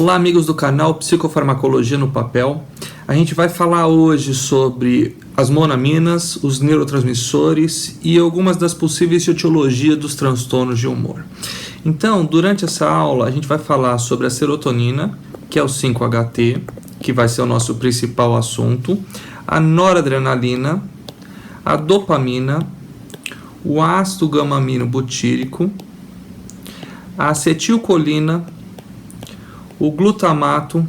Olá, amigos do canal Psicofarmacologia no Papel. A gente vai falar hoje sobre as monoaminas, os neurotransmissores e algumas das possíveis etiologias dos transtornos de humor. Então, durante essa aula, a gente vai falar sobre a serotonina, que é o 5-HT, que vai ser o nosso principal assunto, a noradrenalina, a dopamina, o ácido gama-amino butírico, a acetilcolina, o glutamato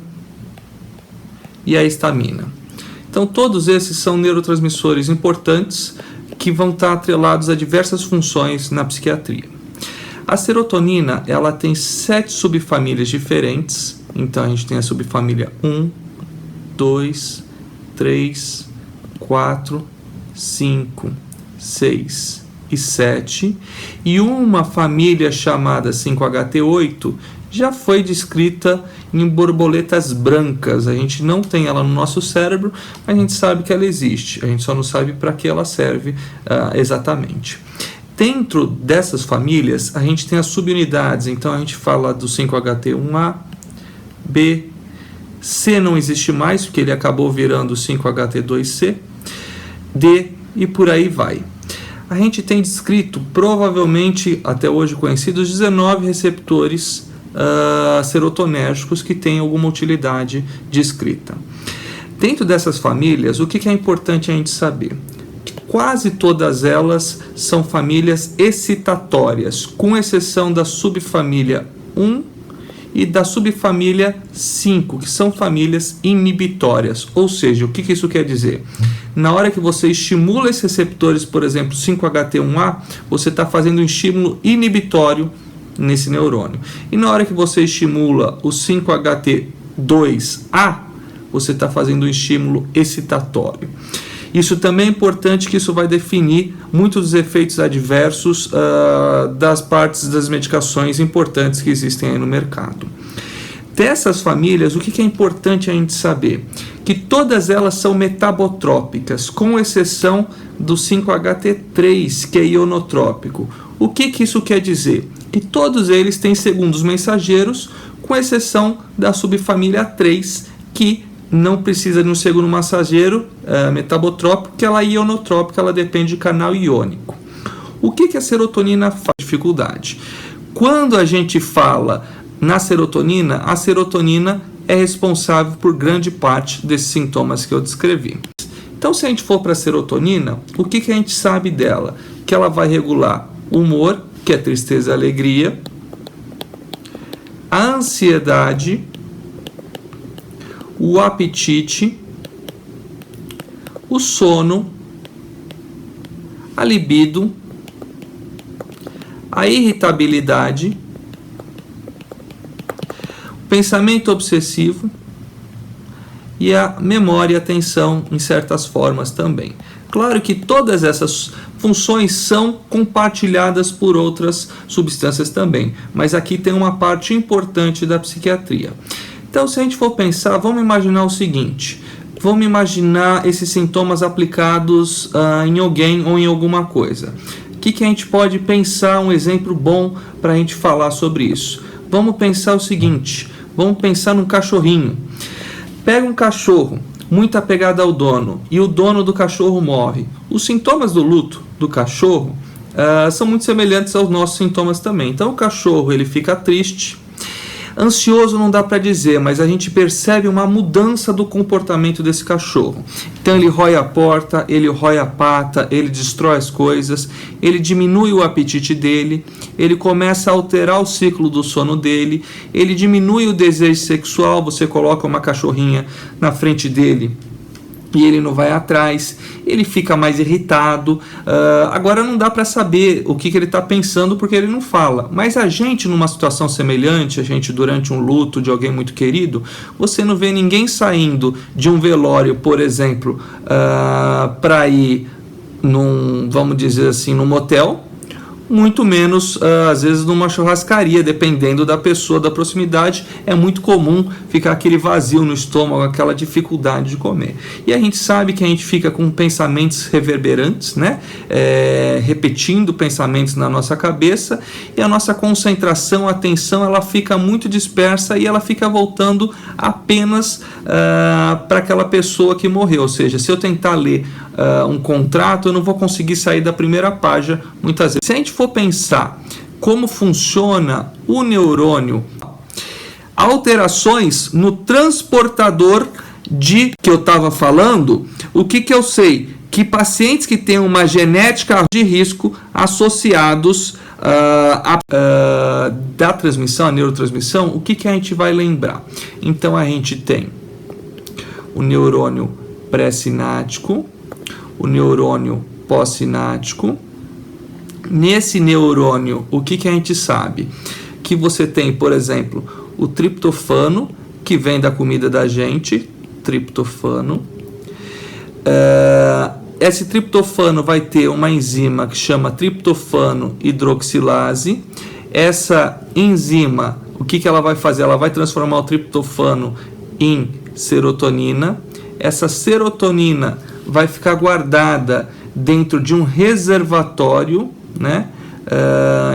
e a histamina. Então, todos esses são neurotransmissores importantes que vão estar atrelados a diversas funções na psiquiatria. A serotonina, ela tem 7 subfamílias diferentes. Então, a gente tem a subfamília 1, 2, 3, 4, 5, 6 e 7. E uma família chamada 5-HT8 já foi descrita em borboletas brancas. A gente não tem ela no nosso cérebro, mas a gente sabe que ela existe. A gente só não sabe para que ela serve exatamente. Dentro dessas famílias, a gente tem as subunidades. Então, a gente fala do 5-HT1A, B, C não existe mais, porque ele acabou virando 5-HT2C, D e por aí vai. A gente tem descrito, provavelmente até hoje conhecidos, 19 receptores serotonérgicos que têm alguma utilidade descrita. Dentro dessas famílias, o que é importante a gente saber? Que quase todas elas são famílias excitatórias, com exceção da subfamília 1 e da subfamília 5, que são famílias inibitórias. Ou seja, o que isso quer dizer? Na hora que você estimula esses receptores, por exemplo, 5-HT1A, você está fazendo um estímulo inibitório nesse neurônio. E na hora que você estimula o 5-HT2A, você está fazendo um estímulo excitatório. Isso também é importante, que isso vai definir muitos dos efeitos adversos das partes das medicações importantes que existem aí no mercado. Dessas famílias, o que é importante a gente saber? Que todas elas são metabotrópicas, com exceção do 5-HT3, que é ionotrópico. O que isso quer dizer? Que todos eles têm segundos mensageiros, com exceção da subfamília 3, que não precisa de um segundo mensageiro metabotrópico, porque ela é ionotrópica, ela depende de canal iônico. O que a serotonina faz? Dificuldade. Quando a gente fala na serotonina, a serotonina é responsável por grande parte desses sintomas que eu descrevi. Então, se a gente for para a serotonina, o que a gente sabe dela? Que ela vai regular o humor, que é tristeza e alegria, a ansiedade, o apetite, o sono, a libido, a irritabilidade, o pensamento obsessivo e a memória e atenção em certas formas também. Claro que todas essas funções são compartilhadas por outras substâncias também, mas aqui tem uma parte importante da psiquiatria. Então, se a gente for pensar, vamos imaginar o seguinte: vamos imaginar esses sintomas aplicados em alguém ou em alguma coisa. O que a gente pode pensar, um exemplo bom para a gente falar sobre isso? Vamos pensar o seguinte: vamos pensar num cachorrinho. Pega um cachorro muito apegado ao dono e o dono do cachorro morre. Os sintomas do luto do cachorro são muito semelhantes aos nossos sintomas também. Então, o cachorro ele fica triste. Ansioso não dá para dizer, mas a gente percebe uma mudança do comportamento desse cachorro. Então ele rói a porta, ele rói a pata, ele destrói as coisas, ele diminui o apetite dele, ele começa a alterar o ciclo do sono dele, ele diminui o desejo sexual, você coloca uma cachorrinha na frente dele e ele não vai atrás, ele fica mais irritado. Agora não dá para saber o que ele está pensando, porque ele não fala. Mas a gente, numa situação semelhante, a gente durante um luto de alguém muito querido, você não vê ninguém saindo de um velório, por exemplo, para ir vamos dizer assim, num motel, muito menos, às vezes, numa churrascaria, dependendo da pessoa, da proximidade. É muito comum ficar aquele vazio no estômago, aquela dificuldade de comer. E a gente sabe que a gente fica com pensamentos reverberantes, né? Repetindo pensamentos na nossa cabeça, e a nossa concentração, a atenção, ela fica muito dispersa e ela fica voltando apenas para aquela pessoa que morreu. Ou seja, se eu tentar ler um contrato, eu não vou conseguir sair da primeira página muitas vezes. Se a gente for pensar como funciona o neurônio, alterações no transportador que eu estava falando, o que eu sei? Que pacientes que têm uma genética de risco associados da transmissão, a neurotransmissão, o que a gente vai lembrar? Então a gente tem o neurônio pré-sináptico, o neurônio pós-sináptico. Nesse neurônio, o que a gente sabe? Que você tem, por exemplo, o triptofano, que vem da comida da gente, triptofano. Esse triptofano vai ter uma enzima que chama triptofano hidroxilase. Essa enzima, o que ela vai fazer? Ela vai transformar o triptofano em serotonina. Essa serotonina vai ficar guardada dentro de um reservatório, né?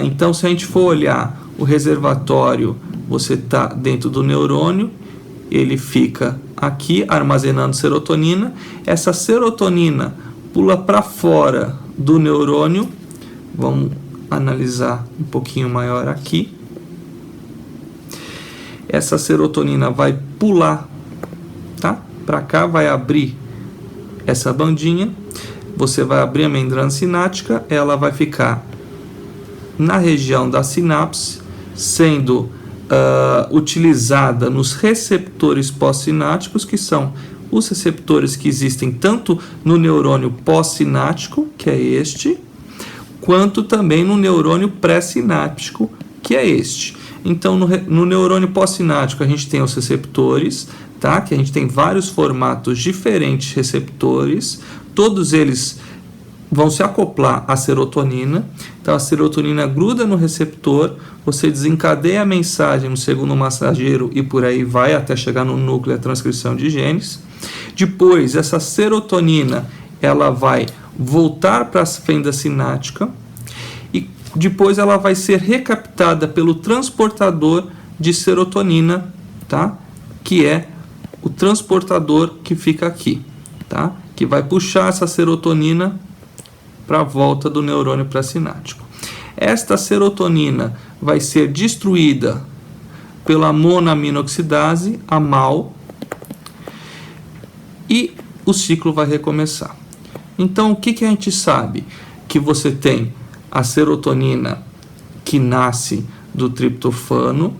Então, se a gente for olhar o reservatório, você está dentro do neurônio, ele fica aqui armazenando serotonina. Essa serotonina pula para fora do neurônio. Vamos analisar um pouquinho maior aqui. Essa serotonina vai pular, tá? Para cá, vai abrir essa bandinha. Você vai abrir a membrana sináptica, ela vai ficar na região da sinapse, sendo utilizada nos receptores pós-sinápticos, que são os receptores que existem tanto no neurônio pós-sináptico, que é este, quanto também no neurônio pré-sináptico, que é este. Então, no neurônio pós-sináptico, a gente tem os receptores, tá? Que a gente tem vários formatos diferentes de receptores, todos eles vão se acoplar à serotonina. Então, a serotonina gruda no receptor, você desencadeia a mensagem no segundo mensageiro e por aí vai até chegar no núcleo da transcrição de genes. Depois, essa serotonina ela vai voltar para a fenda sináptica e depois ela vai ser recaptada pelo transportador de serotonina, tá? Que é o transportador que fica aqui, tá? Que vai puxar essa serotonina para a volta do neurônio pré-sináptico. Esta serotonina vai ser destruída pela monoaminoxidase, a MAO, e o ciclo vai recomeçar. Então, o que a gente sabe? Que você tem a serotonina que nasce do triptofano,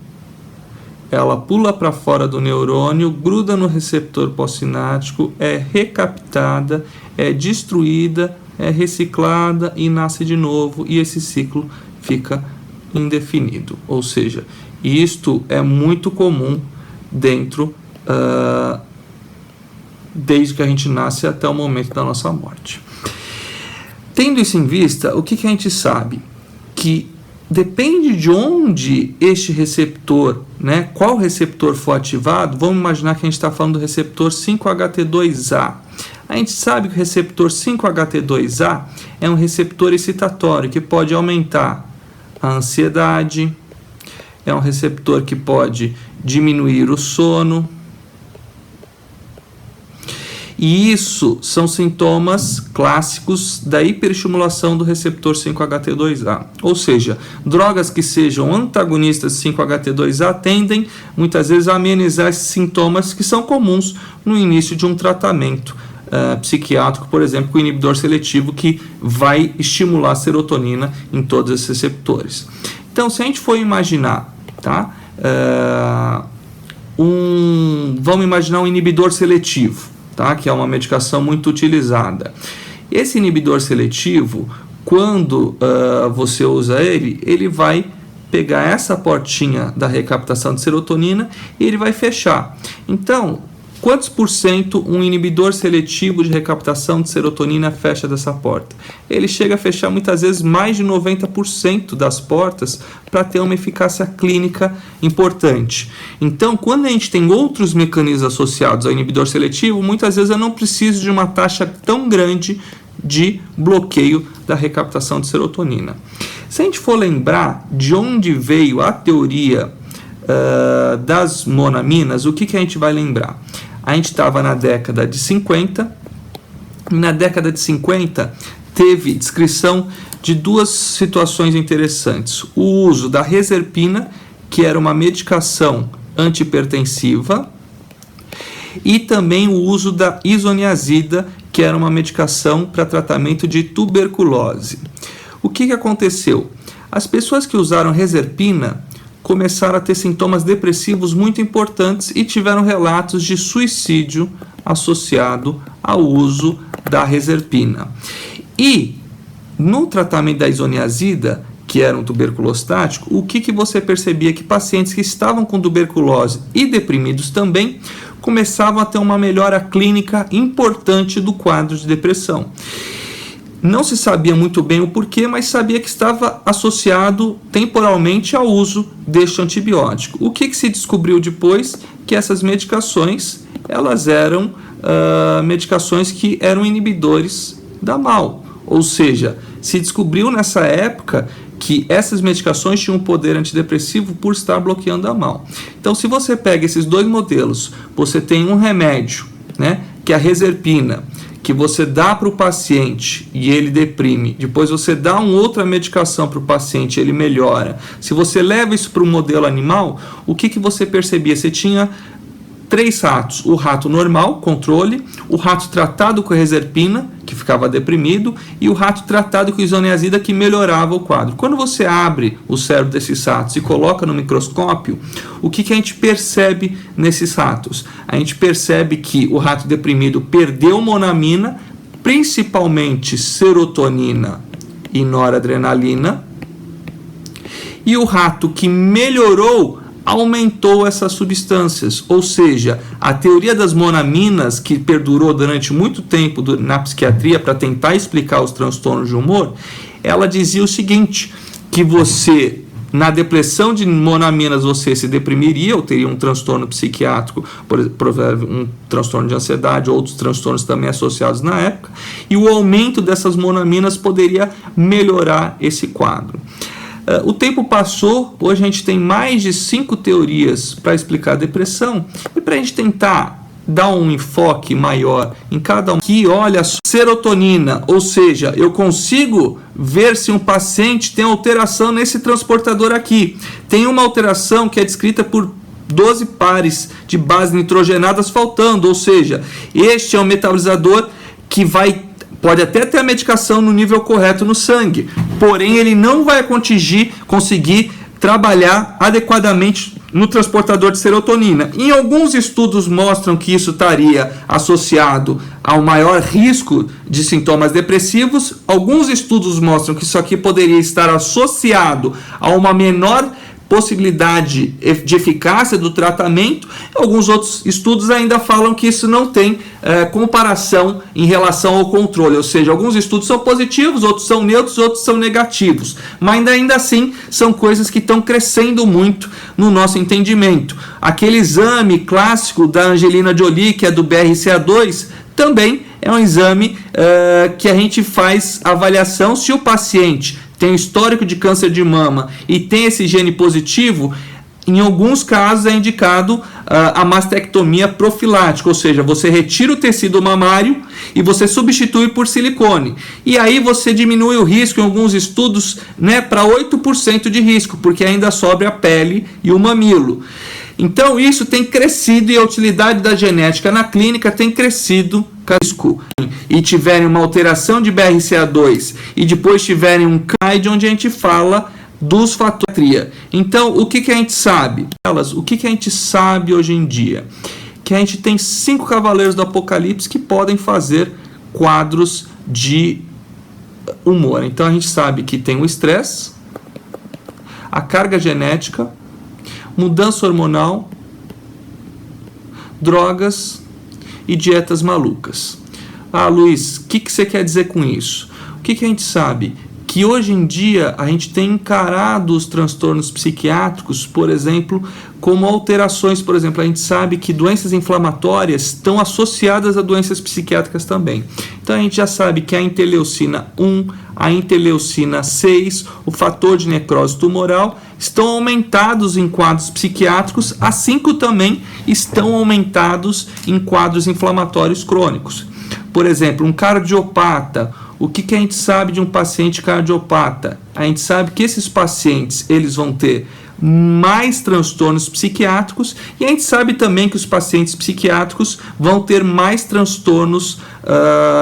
ela pula para fora do neurônio, gruda no receptor pós-sináptico, é recaptada, é destruída, é reciclada e nasce de novo, e esse ciclo fica indefinido. Ou seja, isto é muito comum dentro, desde que a gente nasce até o momento da nossa morte. Tendo isso em vista, o que a gente sabe? Que depende de onde este receptor, né, qual receptor for ativado. Vamos imaginar que a gente está falando do receptor 5-HT2A. A gente sabe que o receptor 5-HT2A é um receptor excitatório que pode aumentar a ansiedade, é um receptor que pode diminuir o sono. E isso são sintomas clássicos da hiperestimulação do receptor 5-HT2A. Ou seja, drogas que sejam antagonistas de 5-HT2A tendem muitas vezes a amenizar esses sintomas que são comuns no início de um tratamento psiquiátrico, por exemplo, com inibidor seletivo, que vai estimular a serotonina em todos esses receptores. Então, se a gente for imaginar, tá? Vamos imaginar um inibidor seletivo, tá? Que é uma medicação muito utilizada. Esse inibidor seletivo, quando você usa ele, ele vai pegar essa portinha da recaptação de serotonina e ele vai fechar. Então, Quantos por cento um inibidor seletivo de recaptação de serotonina fecha dessa porta? Ele chega a fechar muitas vezes mais de 90% das portas para ter uma eficácia clínica importante. Então, quando a gente tem outros mecanismos associados ao inibidor seletivo, muitas vezes eu não preciso de uma taxa tão grande de bloqueio da recaptação de serotonina. Se a gente for lembrar de onde veio a teoria das monaminas, o que a gente vai lembrar? A gente estava na década de 50, e na década de 50 teve descrição de duas situações interessantes. O uso da reserpina, que era uma medicação antihipertensiva, e também o uso da isoniazida, que era uma medicação para tratamento de tuberculose. O que aconteceu? As pessoas que usaram reserpina começaram a ter sintomas depressivos muito importantes e tiveram relatos de suicídio associado ao uso da reserpina. E no tratamento da isoniazida, que era um tuberculostático, o que você percebia? Que pacientes que estavam com tuberculose e deprimidos também começavam a ter uma melhora clínica importante do quadro de depressão. Não se sabia muito bem o porquê, mas sabia que estava associado temporalmente ao uso deste antibiótico. O que se descobriu depois? Que essas medicações, elas eram medicações que eram inibidores da MAO. Ou seja, se descobriu nessa época que essas medicações tinham um poder antidepressivo por estar bloqueando a MAO. Então, se você pega esses dois modelos, você tem um remédio, né, que é a reserpina, que você dá para o paciente e ele deprime, depois você dá uma outra medicação para o paciente e ele melhora. Se você leva isso para o modelo animal, o que você percebia? Você tinha 3 ratos: o rato normal, controle, o rato tratado com a reserpina, que ficava deprimido, e o rato tratado com isoniazida, que melhorava o quadro. Quando você abre o cérebro desses ratos e coloca no microscópio, o que a gente percebe nesses ratos? A gente percebe que o rato deprimido perdeu monamina, principalmente serotonina e noradrenalina, e o rato que melhorou aumentou essas substâncias. Ou seja, a teoria das monaminas, que perdurou durante muito tempo na psiquiatria para tentar explicar os transtornos de humor, ela dizia o seguinte, que você, na depressão de monaminas, você se deprimiria ou teria um transtorno psiquiátrico, por exemplo, um transtorno de ansiedade, outros transtornos também associados na época, e o aumento dessas monaminas poderia melhorar esse quadro. O tempo passou, hoje a gente tem mais de 5 teorias para explicar a depressão, e para a gente tentar dar um enfoque maior em cada um, que olha a serotonina, ou seja, eu consigo ver se um paciente tem alteração nesse transportador aqui. Tem uma alteração que é descrita por 12 pares de bases nitrogenadas faltando, ou seja, este é um metabolizador que pode até ter a medicação no nível correto no sangue, porém ele não vai conseguir trabalhar adequadamente no transportador de serotonina. Em alguns estudos mostram que isso estaria associado ao maior risco de sintomas depressivos. Alguns estudos mostram que isso aqui poderia estar associado a uma menor possibilidade de eficácia do tratamento. Alguns outros estudos ainda falam que isso não tem comparação em relação ao controle, ou seja, alguns estudos são positivos, outros são neutros, outros são negativos, mas ainda assim são coisas que estão crescendo muito no nosso entendimento. Aquele exame clássico da Angelina Jolie, que é do BRCA2, também é um exame que a gente faz avaliação se o paciente tem histórico de câncer de mama e tem esse gene positivo. Em alguns casos é indicado a mastectomia profilática, ou seja, você retira o tecido mamário e você substitui por silicone. E aí você diminui o risco, em alguns estudos, né, para 8% de risco, porque ainda sobra a pele e o mamilo. Então isso tem crescido e a utilidade da genética na clínica tem crescido. E tiverem uma alteração de BRCA2 e depois tiverem um CAID, onde a gente fala dos fatores. Então, o que a gente sabe? O que a gente sabe hoje em dia? Que a gente tem 5 cavaleiros do apocalipse que podem fazer quadros de humor. Então, a gente sabe que tem o estresse, a carga genética, mudança hormonal, drogas e dietas malucas. Ah, Luiz, o que você quer dizer com isso? O que a gente sabe? Que hoje em dia a gente tem encarado os transtornos psiquiátricos, por exemplo, como alterações. Por exemplo, a gente sabe que doenças inflamatórias estão associadas a doenças psiquiátricas também. Então a gente já sabe que a interleucina 1, a interleucina 6, o fator de necrose tumoral estão aumentados em quadros psiquiátricos, assim como também estão aumentados em quadros inflamatórios crônicos. Por exemplo, um cardiopata. O que a gente sabe de um paciente cardiopata? A gente sabe que esses pacientes eles vão ter mais transtornos psiquiátricos e a gente sabe também que os pacientes psiquiátricos vão ter mais transtornos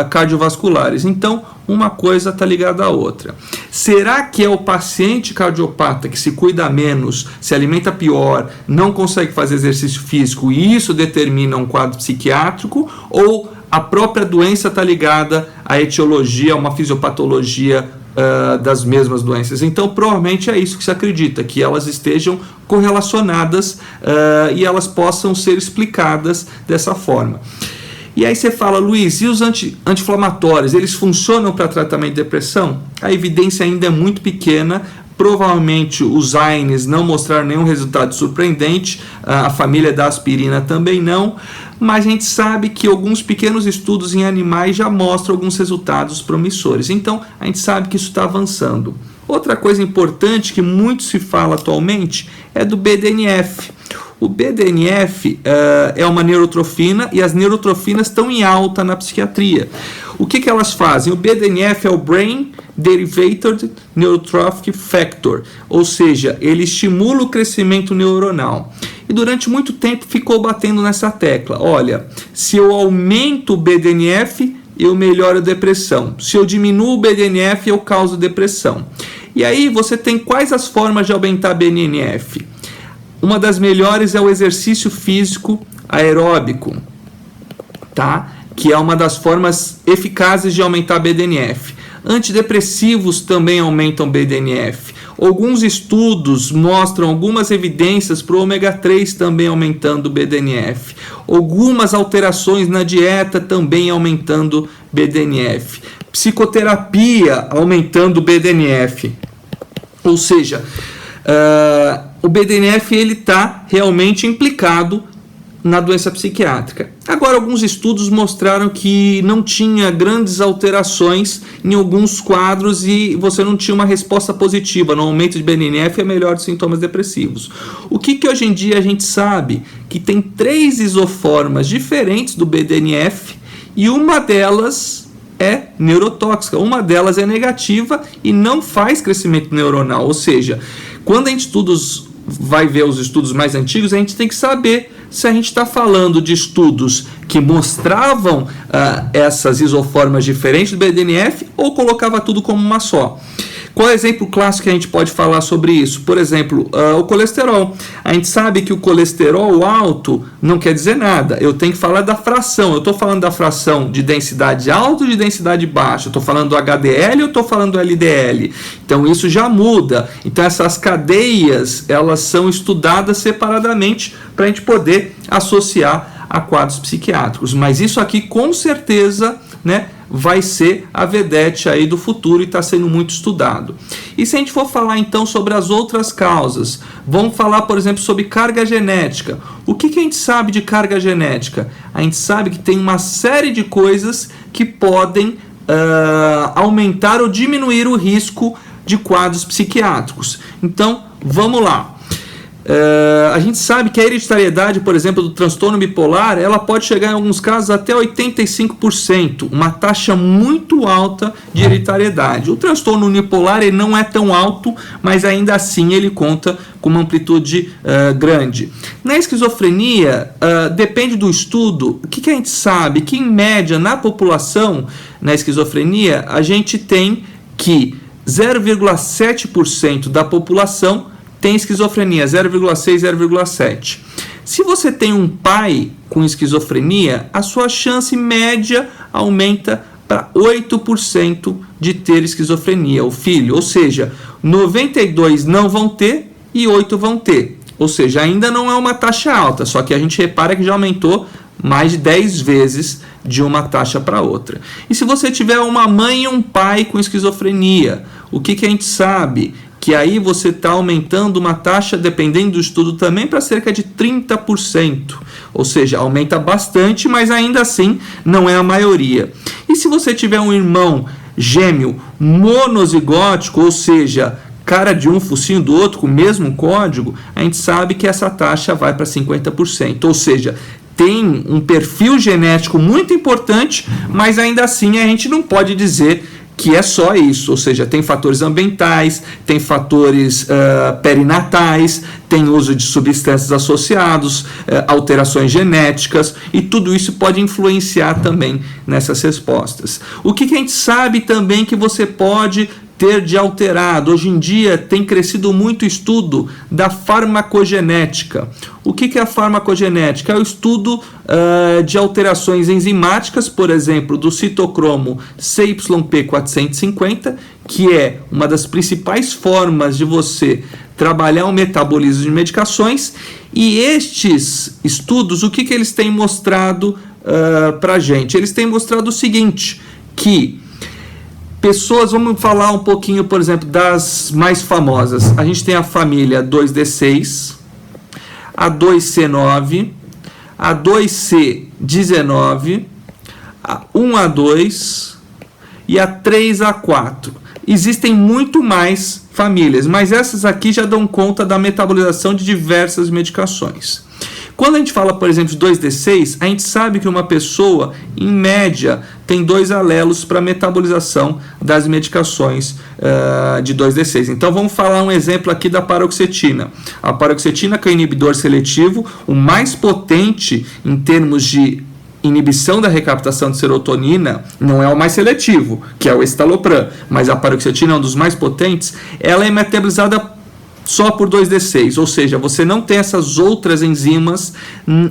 cardiovasculares. Então, uma coisa está ligada à outra. Será que é o paciente cardiopata que se cuida menos, se alimenta pior, não consegue fazer exercício físico e isso determina um quadro psiquiátrico, ou a própria doença está ligada à etiologia, a uma fisiopatologia das mesmas doenças? Então, provavelmente é isso que se acredita, que elas estejam correlacionadas e elas possam ser explicadas dessa forma. E aí você fala, Luiz, e os anti-inflamatórios, eles funcionam para tratamento de depressão? A evidência ainda é muito pequena. Provavelmente os AINES não mostraram nenhum resultado surpreendente, a família da aspirina também não, mas a gente sabe que alguns pequenos estudos em animais já mostram alguns resultados promissores. Então, a gente sabe que isso está avançando. Outra coisa importante que muito se fala atualmente é do BDNF. O BDNF é uma neurotrofina e as neurotrofinas estão em alta na psiquiatria. O que elas fazem? O BDNF é o Brain Derivated Neurotrophic Factor, ou seja, ele estimula o crescimento neuronal. E durante muito tempo ficou batendo nessa tecla. Olha, se eu aumento o BDNF, eu melhoro a depressão. Se eu diminuo o BDNF, eu causo depressão. E aí você tem quais as formas de aumentar BDNF? Uma das melhores é o exercício físico aeróbico, tá? Que é uma das formas eficazes de aumentar BDNF. Antidepressivos também aumentam BDNF. Alguns estudos mostram algumas evidências para o ômega 3 também aumentando o BDNF. Algumas alterações na dieta também aumentando BDNF. Psicoterapia aumentando o BDNF. Ou seja, o BDNF está realmente implicado na doença psiquiátrica. Agora, alguns estudos mostraram que não tinha grandes alterações em alguns quadros e você não tinha uma resposta positiva no aumento de BDNF, é melhor de sintomas depressivos. O que hoje em dia a gente sabe? Que tem 3 isoformas diferentes do BDNF e uma delas é neurotóxica, uma delas é negativa e não faz crescimento neuronal. Ou seja, quando a gente vai ver os estudos mais antigos, a gente tem que saber se a gente está falando de estudos que mostravam essas isoformas diferentes do BDNF ou colocava tudo como uma só. Qual é o exemplo clássico que a gente pode falar sobre isso? Por exemplo, o colesterol. A gente sabe que o colesterol alto não quer dizer nada. Eu tenho que falar da fração. Eu estou falando da fração de densidade alta ou de densidade baixa? Eu estou falando do HDL ou estou falando do LDL? Então isso já muda. Então essas cadeias, elas são estudadas separadamente para a gente poder associar a quadros psiquiátricos. Mas isso aqui com certeza, né, vai ser a vedete aí do futuro e está sendo muito estudado. E se a gente for falar então sobre as outras causas, vamos falar, por exemplo, sobre carga genética. O que a gente sabe de carga genética? A gente sabe que tem uma série de coisas que podem aumentar ou diminuir o risco de quadros psiquiátricos. Então, vamos lá. A gente sabe que a hereditariedade, por exemplo, do transtorno bipolar, ela pode chegar em alguns casos até 85%, uma taxa muito alta de hereditariedade. O transtorno unipolar ele não é tão alto, mas ainda assim ele conta com uma amplitude grande. Na esquizofrenia, depende do estudo, o que a gente sabe? Que em média na população, na esquizofrenia, a gente tem que 0,7% da população tem esquizofrenia, 0,6, 0,7. Se você tem um pai com esquizofrenia, a sua chance média aumenta para 8% de ter esquizofrenia, o filho. Ou seja, 92 não vão ter e 8 vão ter. Ou seja, ainda não é uma taxa alta, só que a gente repara que já aumentou mais de 10 vezes de uma taxa para outra. E se você tiver uma mãe e um pai com esquizofrenia, o que a gente sabe? Que aí você está aumentando uma taxa, dependendo do estudo também, para cerca de 30%. Ou seja, aumenta bastante, mas ainda assim não é a maioria. E se você tiver um irmão gêmeo monozigótico, ou seja, cara de um, focinho do outro, com o mesmo código, a gente sabe que essa taxa vai para 50%. Ou seja, tem um perfil genético muito importante, mas ainda assim a gente não pode dizer que é só isso, ou seja, tem fatores ambientais, tem fatores perinatais, tem uso de substâncias associados, alterações genéticas, e tudo isso pode influenciar também nessas respostas. O que a gente sabe também que você pode ter de alterado? Hoje em dia tem crescido muito o estudo da farmacogenética. O que é a farmacogenética? É o estudo de alterações enzimáticas, por exemplo, do citocromo CYP450, que é uma das principais formas de você trabalhar o metabolismo de medicações. E estes estudos, o que eles têm mostrado para a gente? Eles têm mostrado o seguinte, que pessoas, vamos falar um pouquinho, por exemplo, das mais famosas. A gente tem a família 2D6, a 2C9, a 2C19, a 1A2 e a 3A4. Existem muito mais famílias, mas essas aqui já dão conta da metabolização de diversas medicações. Quando a gente fala, por exemplo, de 2D6, a gente sabe que uma pessoa, em média, tem 2 alelos para metabolização das medicações de 2D6. Então, vamos falar um exemplo aqui da paroxetina. A paroxetina, que é o inibidor seletivo, o mais potente em termos de inibição da recaptação de serotonina, não é o mais seletivo, que é o escitalopram, mas a paroxetina é um dos mais potentes. Ela é metabolizada só por 2D6, ou seja, você não tem essas outras enzimas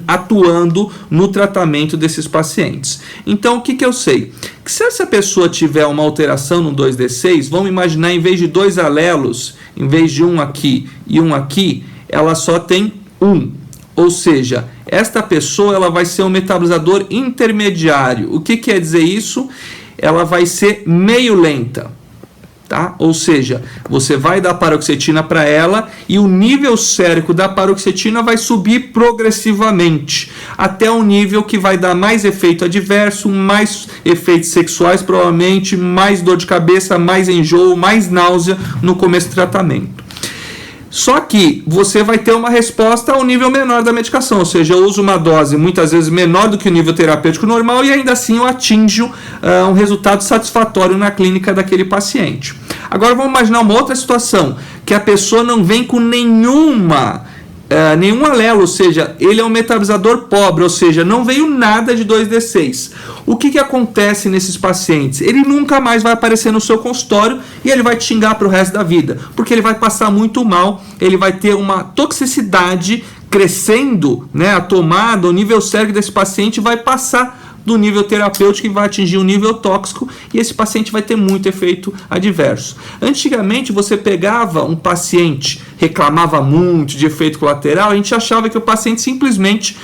atuando no tratamento desses pacientes. Então, o que eu sei? Que se essa pessoa tiver uma alteração no 2D6, vamos imaginar, em vez de 2 alelos, em vez de um aqui e um aqui, ela só tem um. Ou seja, esta pessoa ela vai ser um metabolizador intermediário. O que quer dizer isso? Ela vai ser meio lenta. Tá? Ou seja, você vai dar paroxetina para ela e o nível sérico da paroxetina vai subir progressivamente até um nível que vai dar mais efeito adverso, mais efeitos sexuais provavelmente, mais dor de cabeça, mais enjoo, mais náusea no começo do tratamento. Só que você vai ter uma resposta ao nível menor da medicação, ou seja, eu uso uma dose muitas vezes menor do que o nível terapêutico normal e ainda assim eu atinjo um resultado satisfatório na clínica daquele paciente. Agora vamos imaginar uma outra situação, que a pessoa não vem com nenhum alelo, ou seja, ele é um metabolizador pobre, ou seja, não veio nada de 2D6. O que acontece nesses pacientes? Ele nunca mais vai aparecer no seu consultório e ele vai te xingar para o resto da vida, porque ele vai passar muito mal, ele vai ter uma toxicidade crescendo, né, a tomada, o nível sérico desse paciente vai passar do nível terapêutico e vai atingir um nível tóxico e esse paciente vai ter muito efeito adverso. Antigamente você pegava um paciente, reclamava muito de efeito colateral, a gente achava que o paciente simplesmente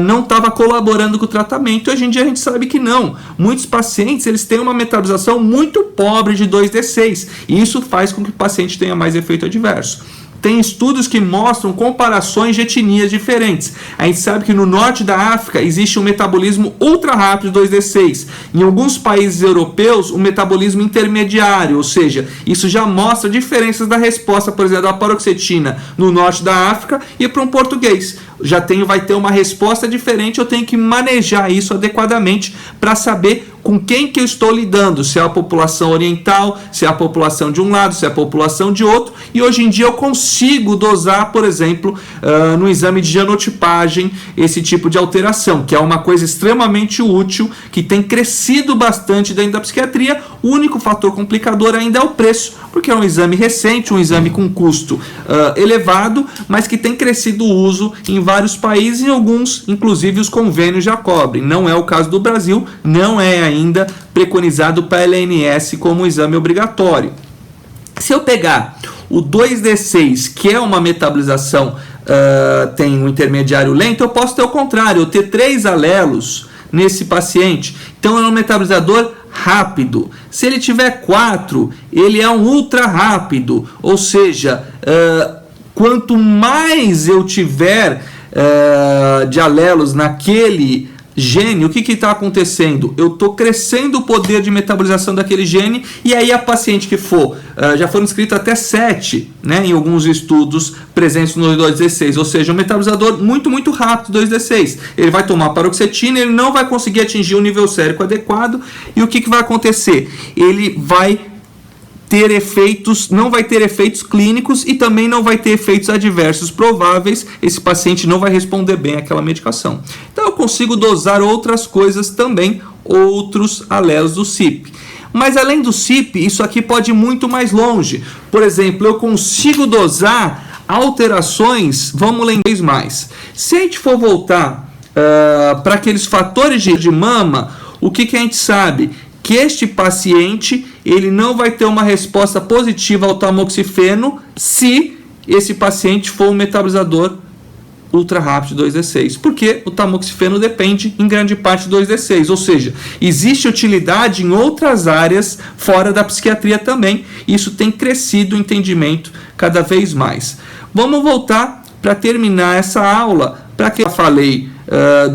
não estava colaborando com o tratamento. Hoje em dia a gente sabe que não. Muitos pacientes eles têm uma metabolização muito pobre de 2D6 e isso faz com que o paciente tenha mais efeito adverso. Tem estudos que mostram comparações de etnias diferentes. A gente sabe que no norte da África existe um metabolismo ultra rápido de 2D6. Em alguns países europeus, um metabolismo intermediário, ou seja, isso já mostra diferenças da resposta, por exemplo, da paroxetina no norte da África e para um português. Vai ter uma resposta diferente, eu tenho que manejar isso adequadamente para saber com quem que eu estou lidando, se é a população oriental, se é a população de um lado, se é a população de outro, e hoje em dia eu consigo dosar, por exemplo, no exame de genotipagem, esse tipo de alteração, que é uma coisa extremamente útil, que tem crescido bastante dentro da psiquiatria. O único fator complicador ainda é o preço, porque é um exame recente, um exame com custo elevado, mas que tem crescido o uso em vários países e alguns, inclusive os convênios já cobrem. Não é o caso do Brasil, não é ainda preconizado para a LNS como exame obrigatório. Se eu pegar o 2D6, que é uma metabolização tem um intermediário lento, eu posso ter o contrário, eu ter 3 alelos nesse paciente. Então é um metabolizador rápido. Se ele tiver 4, ele é um ultra rápido, ou seja, quanto mais eu tiver de alelos naquele gene, o que está acontecendo? Eu estou crescendo o poder de metabolização daquele gene, e aí a paciente que for, já foram escritos até 7, né, em alguns estudos presentes no 2D6, ou seja, um metabolizador muito, muito rápido, 2D6. Ele vai tomar paroxetina, ele não vai conseguir atingir o nível sérico adequado, e o que vai acontecer? Ele vai ter efeitos, não vai ter efeitos clínicos e também não vai ter efeitos adversos prováveis. Esse paciente não vai responder bem àquela medicação. Então eu consigo dosar outras coisas também, outros alelos do CYP. Mas além do CYP, isso aqui pode ir muito mais longe. Por exemplo, eu consigo dosar alterações, vamos lembrar mais. Se a gente for voltar para aqueles fatores de mama, o que a gente sabe? Que este paciente ele não vai ter uma resposta positiva ao tamoxifeno se esse paciente for um metabolizador ultra rápido 2D6, porque o tamoxifeno depende em grande parte do 2D6, ou seja, existe utilidade em outras áreas fora da psiquiatria também. Isso tem crescido o entendimento cada vez mais. Vamos voltar para terminar essa aula, para que eu falei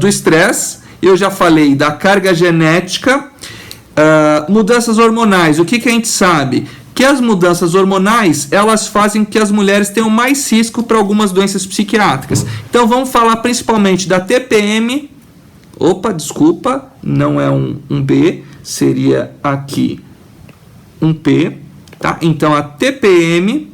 do estresse, eu já falei da carga genética. Mudanças hormonais, o que a gente sabe? Que as mudanças hormonais, elas fazem que as mulheres tenham mais risco para algumas doenças psiquiátricas. Então vamos falar principalmente da TPM, desculpa, não é um B, seria aqui um P, tá? Então a TPM,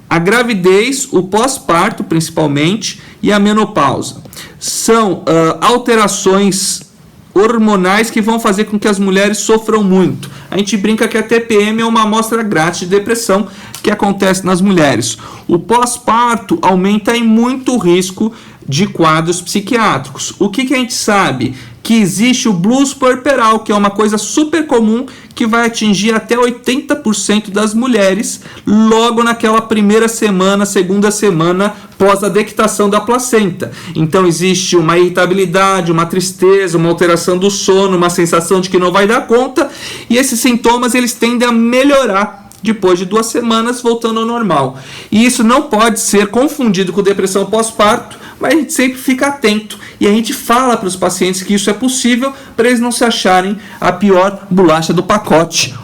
a gravidez, o pós-parto principalmente e a menopausa. São alterações hormonais que vão fazer com que as mulheres sofram muito. A gente brinca que a TPM é uma amostra grátis de depressão que acontece nas mulheres. O pós-parto aumenta em muito o risco de quadros psiquiátricos. O que a gente sabe? Que existe o blues puerperal, que é uma coisa super comum, que vai atingir até 80% das mulheres logo naquela primeira semana, segunda semana pós a dectação da placenta. Então existe uma irritabilidade, uma tristeza, uma alteração do sono, uma sensação de que não vai dar conta, e esses sintomas eles tendem a melhorar depois de 2 semanas, voltando ao normal. E isso não pode ser confundido com depressão pós-parto, mas a gente sempre fica atento e a gente fala para os pacientes que isso é possível, para eles não se acharem a pior bolacha do pacote,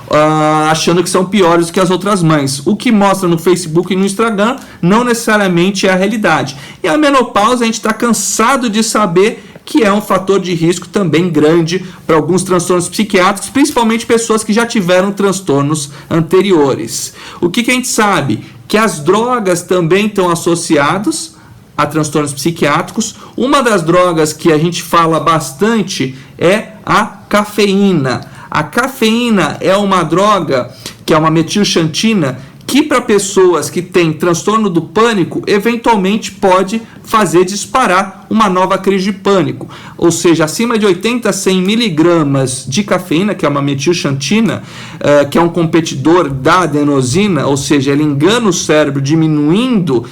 achando que são piores do que as outras mães. O que mostra no Facebook e no Instagram não necessariamente é a realidade. E a menopausa, a gente está cansado de saber que é um fator de risco também grande para alguns transtornos psiquiátricos, principalmente pessoas que já tiveram transtornos anteriores. O que a gente sabe? Que as drogas também estão associadas a transtornos psiquiátricos. Uma das drogas que a gente fala bastante é a cafeína. A cafeína é uma droga que é uma metilxantina que para pessoas que têm transtorno do pânico, eventualmente pode fazer disparar uma nova crise de pânico. Ou seja, acima de 80 a 100 miligramas de cafeína, que é uma metilxantina, que é um competidor da adenosina, ou seja, ele engana o cérebro diminuindo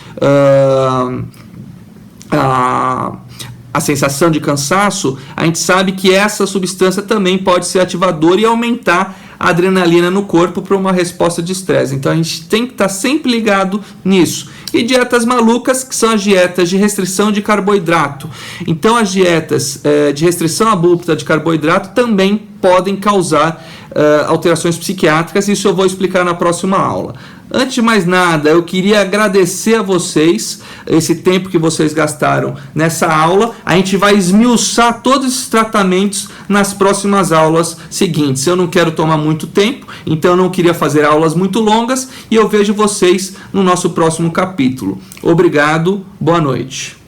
a sensação de cansaço. A gente sabe que essa substância também pode ser ativadora e aumentar a adrenalina no corpo para uma resposta de estresse. Então a gente tem que estar sempre ligado nisso. E dietas malucas, que são as dietas de restrição de carboidrato. Então as dietas de restrição abrupta de carboidrato também podem causar alterações psiquiátricas. Isso eu vou explicar na próxima aula. Antes de mais nada, eu queria agradecer a vocês esse tempo que vocês gastaram nessa aula. A gente vai esmiuçar todos esses tratamentos nas próximas aulas seguintes. Eu não quero tomar muito tempo, então eu não queria fazer aulas muito longas, e eu vejo vocês no nosso próximo capítulo. Obrigado, boa noite.